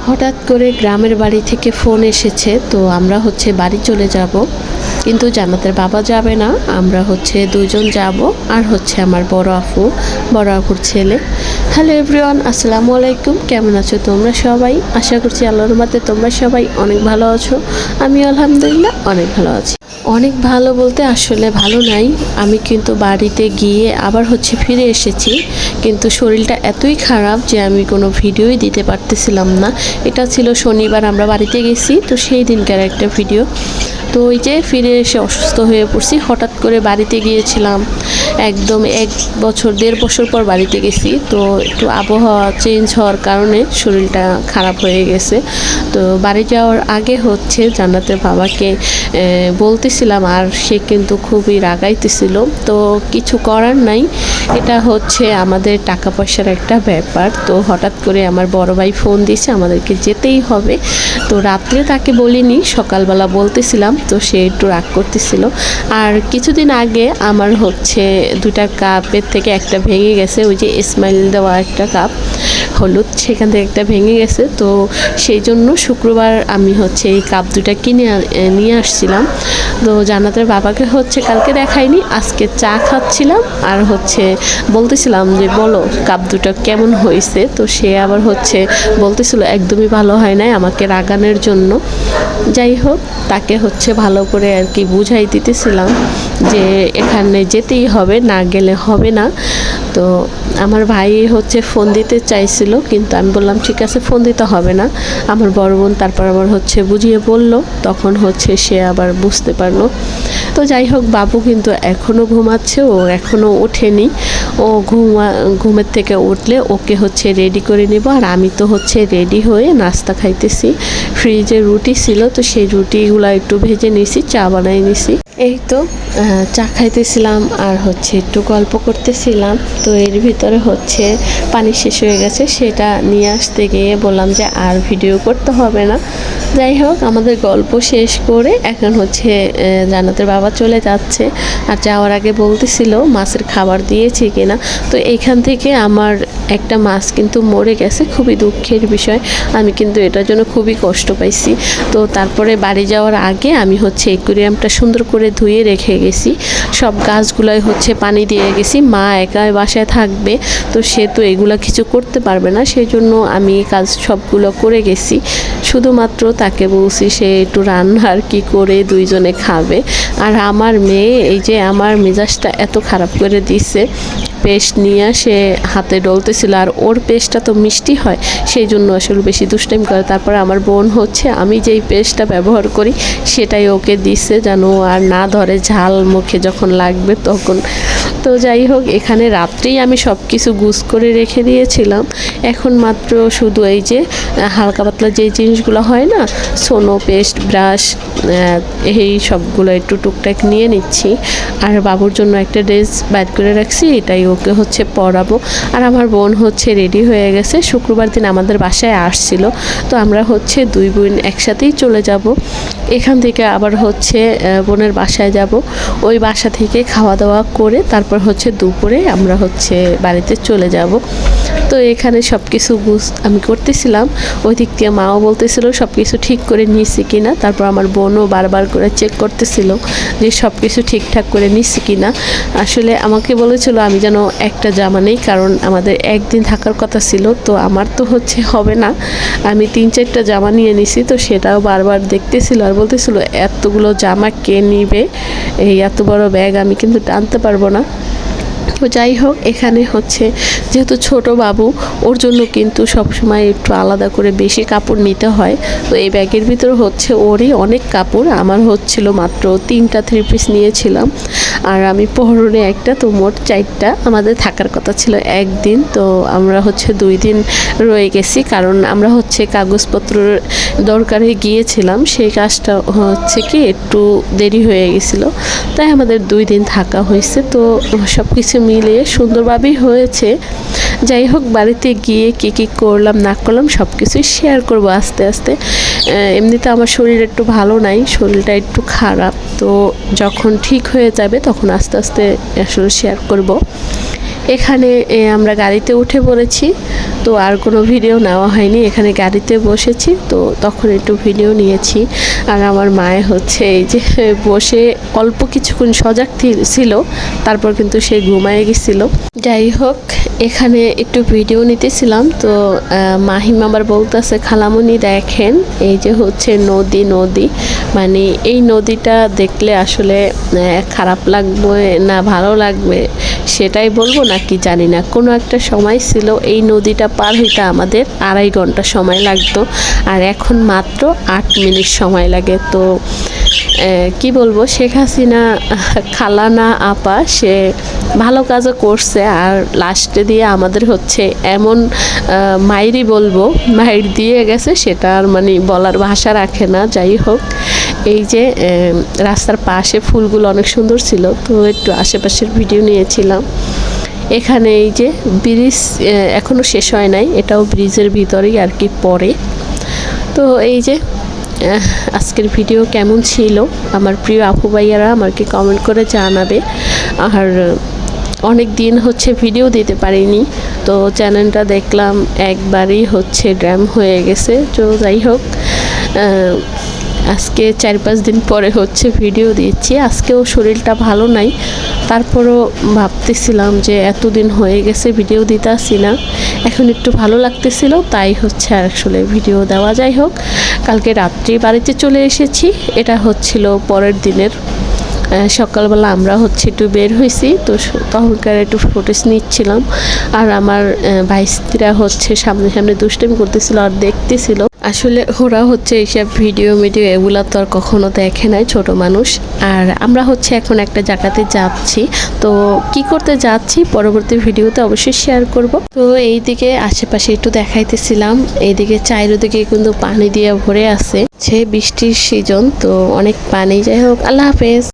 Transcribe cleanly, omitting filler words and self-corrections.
হঠাৎ করে গ্রামের বাড়ি থেকে ফোন এসেছে, তো আমরা বাড়ি চলে যাব, কিন্তু জান্নাতের বাবা যাবে না। আমরা দুইজন যাব, আর আমার বড় আপুর ছেলে। হ্যালো এভরিওয়ান, আসসালামু আলাইকুম। কেমন আছো তোমরা সবাই? আশা করছি আল্লাহর রহমতে তোমরা সবাই অনেক ভালো আছো। আমি আলহামদুলিল্লাহ অনেক ভালো আছি। অনেক ভালো বলতে আসলে ভালো নাই। আমি কিন্তু বাড়িতে গিয়ে আবার ফিরে এসেছি, কিন্তু শরীরটা এতই খারাপ যে আমি কোনো ভিডিওই দিতে পারতেছিলাম না। এটা ছিল শনিবার, আমরা বাড়িতে গেছি, তো সেই দিনকার একটা ভিডিও। তো ওই যে ফিরে এসে অসুস্থ হয়ে পড়ছি। হঠাৎ করে বাড়িতে গিয়েছিলাম, একদম 1-1.5 বছর পর বাড়িতে গেছি। তো একটু আবহাওয়া চেঞ্জ হওয়ার কারণে শরীরটা খারাপ হয়ে গেছে। তো বাড়ি যাওয়ার আগে জান্নাতের বাবাকে বলতেছিলাম, আর সে কিন্তু খুবই রাগাইতেছিল। তো কিছু করার নাই, এটা আমাদের টাকা পয়সার একটা ব্যাপার। তো হঠাৎ করে আমার বড় ভাই ফোন দিয়েছে, আমাদেরকে যেতেই হবে। তো রাত্রে তাকে বলিনি, সকালবেলা বলতেছিলাম, তো সে একটু রাগ করতেছিল। আর কিছুদিন আগে আমার 2টা কাপের থেকে একটা ভেঙে গেছে, ওই যে স্মাইল দেওয়া একটা কাপ হলুদ, সেখান থেকে একটা ভেঙে গেছে। তো সেই জন্য শুক্রবার আমি এই কাপ 2টা কিনে নিয়ে আসছিলাম। তো জান্নাতের বাবাকে কালকে দেখাইনি, আজকে চা খাচ্ছিলাম আর বলতেছিলাম যে বলো কাপ 2টা কেমন হয়েছে। তো সে আবার বলতেছিল একদমই ভালো হয় নাই, আমাকে রাগানোর জন্য। যাই হোক, তাকে ভালো করে আর কি বুঝাই দিতেছিলাম যে এখানে যেতেই হবে, না গেলে হবে না। তো আমার ভাই ফোন দিতে চাইছিল, কিন্তু আমি বললাম ঠিক আছে, ফোন দিতে হবে না। আমার বড় বোন তারপর আবার বুঝিয়ে বলল, তখন সে আবার বুঝতে পারলো। তো যাই হোক, বাবু কিন্তু এখনও ঘুমাচ্ছে, ও এখনও ওঠেনি। ও ঘুমের থেকে উঠলে ওকে রেডি করে নেব। আর আমি তো রেডি হয়ে নাস্তা খাইতেছি। ফ্রিজে রুটি ছিল, তো সেই রুটিগুলো একটু ভেজে নিছি, চা বানাই নিছি। এই তো চা খাইতেছিলাম আর একটু গল্প করতেছিলাম। তো এর ভিতরে পানি শেষ হয়ে গেছে, সেটা নিয়ে আসতে গিয়ে বললাম যে আর ভিডিও করতে হবে না। যাই হোক, আমাদের গল্প শেষ করে এখন জান্নাতের বাবা চলে যাচ্ছে। আর যাওয়ার আগে বলতেছিল মাছের খাবার দিয়েছি কিনা। তো এইখান থেকে আমার একটা মাছ কিন্তু মরে গেছে, খুবই দুঃখের বিষয়। আমি কিন্তু এটার জন্য খুবই কষ্ট পাইছি। তো তারপরে বাড়ি যাওয়ার আগে আমি অ্যাকুয়ারিয়ামটা সুন্দর করে ধুয়ে রেখে গেছি। সব গাছগুলোয় পানি দিয়ে গেছি। মা একা বাসায় থাকবে, তো সে তো এগুলো কিছু করতে পারবে না, সেই জন্য আমি কাজ সবগুলো করে গেছি। শুধুমাত্র তাকে বলছি সে একটু রান্না আর কি করে দুইজনে খাবে। আর আমার মেয়ে এই যে আমার মেজাজটা এত খারাপ করে দিছে, পেস্ট নিয়ে সে হাতে ডলতেছিল। আর ওর পেস্টটা তো মিষ্টি হয়, সেই জন্য আসলে বেশি দুষ্টাইম করে। তারপরে আমার বোন আমি যেই পেস্টটা ব্যবহার করি সেটাই ওকে দিছে, যেন আর না ধরে ঝাল মুখে যখন লাগবে তখন। তো যাই হোক, এখানে রাত্রেই আমি সব কিছু গুছ করে রেখে দিয়েছিলাম। এখন মাত্র শুধু এই যে হালকা পাতলা যে জিনিসগুলো হয় না, সোনো, পেস্ট, ব্রাশ, এই সবগুলো একটু টুকটাক নিয়ে নিচ্ছি। আর বাবুর জন্য একটা ড্রেস বাইর করে রাখছি, এটাই ওকে পরাবো। আর আমার বোন রেডি হয়ে গেছে, শুক্রবার দিন আমাদের বাসায় আসছিল। তো আমরা দুই বোন একসাথেই চলে যাব। এখান থেকে আবার বোনের বাসায় যাব। ওই বাসা থেকে খাওয়া দাওয়া করে তারপর দুপুরে আমরা বাড়িতে চলে যাব। তো এখানে সব কিছু আমি করতেছিলাম, ওই দিক দিয়ে মাও বলতেছিল সব কিছু ঠিক করে নিয়েছি কিনা। তারপর আমার বোনও বারবার করে চেক করতেছিল যে সব কিছু ঠিকঠাক করে নিয়েছি কিনা। আসলে আমাকে বলেছিল আমি যেন একটা জামা নেই, কারণ আমাদের একদিন থাকার কথা ছিল। তো আমার তো হবে না, আমি 3-4টা জামা নিয়ে নিছি। তো সেটাও বারবার দেখতেছিল আর বলতেছিল এতগুলো জামা কে নিবে, এই এত বড় ব্যাগ আমি কিন্তু টানতে পারবো না। তো যাই হোক, এখানে যেহেতু ছোট বাবু, ওর জন্য কিন্তু সবসময় একটু আলাদা করে বেশি কাপড় নিতে হয়। তো এই ব্যাগের ভিতরে ওরই অনেক কাপড়। আমার মাত্র 3টা 3 পিস নিয়েছিলাম, আর আমি পরনে একটা। তো মোট 4টা আমাদের থাকার কথা ছিল একদিন। তো আমরা 2 দিন রয়ে গেছি, কারণ আমরা কাগজপত্র দরকারে গিয়েছিলাম, সেই কাজটা কি একটু দেরি হয়ে গেছিলো, তাই আমাদের 2 দিন থাকা হয়েছে। তো সব কিছু মিলিয়ে সুন্দরভাবেই হয়েছে। যাই হোক, বাড়িতে গিয়ে কী করলাম না করলাম সব কিছুই শেয়ার করব আস্তে আস্তে। এমনিতে আমার শরীর একটু ভালো নাই, শরীরটা একটু খারাপ। তো যখন ঠিক হয়ে যাবে তখন আস্তে আস্তে আসলে শেয়ার করব। এখানে আমরা গাড়িতে উঠে পড়েছি, তো আর কোনো ভিডিও নেওয়া হয়নি। এখানে গাড়িতে বসেছি, তো তখন একটু ভিডিও নিয়েছি। আর আমার মায়ে হচ্ছে এই যে বসে অল্প কিছুক্ষণ সজাগ ছিল, তারপর কিন্তু সে ঘুমায় গেছিল। যাই হোক, এখানে একটু ভিডিও নিতেছিলাম, তো মাহিম আবার বলতেছে, খালামুনি দেখেন এই যে হচ্ছে নদী, মানে এই নদীটা দেখলে আসলে খারাপ লাগবে না ভালো লাগবে সেটাই বলবো নাকি জানি না। কোনো একটা সময় ছিল এই নদীটা পার হইতে আমাদের 2.5 ঘন্টা সময় লাগতো, আর এখন মাত্র 8 মিনিট সময় লাগে। তো কি বলবো, শেখ হাসিনা খালা না আপা, সে ভালো কাজও করছে, আর লাস্টে দিয়ে আমাদের হচ্ছে এমন মাইরি বলবো, মাইর দিয়ে গেছে, সেটা আর মানে বলার ভাষা রাখে না। যাই হোক, এই যে রাস্তার পাশে ফুলগুলো অনেক সুন্দর ছিল, তো একটু আশেপাশের ভিডিও নিয়েছিলাম। এখানে এই যে ব্রিজ এখনও শেষ হয় নাই, এটাও ব্রিজের ভিতরেই আর কি পড়ে। তো এই যে আজকের ভিডিও কেমন ছিল আমার প্রিয় আপু ভাইয়ারা আমাকে কমেন্ট করে জানাবে। আর অনেক দিন হচ্ছে ভিডিও দিতে পারিনি, তো চ্যানেলটা দেখলাম একবারই হচ্ছে ড্যাম হয়ে গেছে। তো যাই হোক, আজকে 4-5 দিন পরে হচ্ছে ভিডিও দিচ্ছি। আজকেও শরীরটা ভালো নাই, তারপরও ভাবতেছিলাম যে এতদিন হয়ে গেছে ভিডিও দিতে আসি না, এখন একটু ভালো লাগতেছিল, তাই হচ্ছে আসলে ভিডিও দেওয়া। যাই হোক, কালকে রাত্রি বাড়িতে চলে এসেছি। এটা হচ্ছিল পরের দিনের সকালবেলা আমরা হচ্ছে একটু বের হয়েছি, তো তখনকার একটু ফুটেজ নিচ্ছিলাম। আর আমার ভাইস্তিরা হচ্ছে সামনে সামনে দুষ্টামি করতেছিল আর দেখতেছিল। আসলে ওরা হচ্ছে এইসব ভিডিও এগুলা তো আর কখনো দেখে নাই, ছোট মানুষ। আর আমরা হচ্ছে এখন একটা জায়গাতে যাচ্ছি, তো কি করতে যাচ্ছি পরবর্তী ভিডিওতে অবশ্যই শেয়ার করব। তো এইদিকে আশেপাশে একটু দেখাইতেছিলাম, এইদিকে চারিদিকে কিন্তু পানি দিয়ে ভরে আছে, বৃষ্টির সিজন, তো অনেক পানি। যাই হোক, আল্লাহ হাফেজ।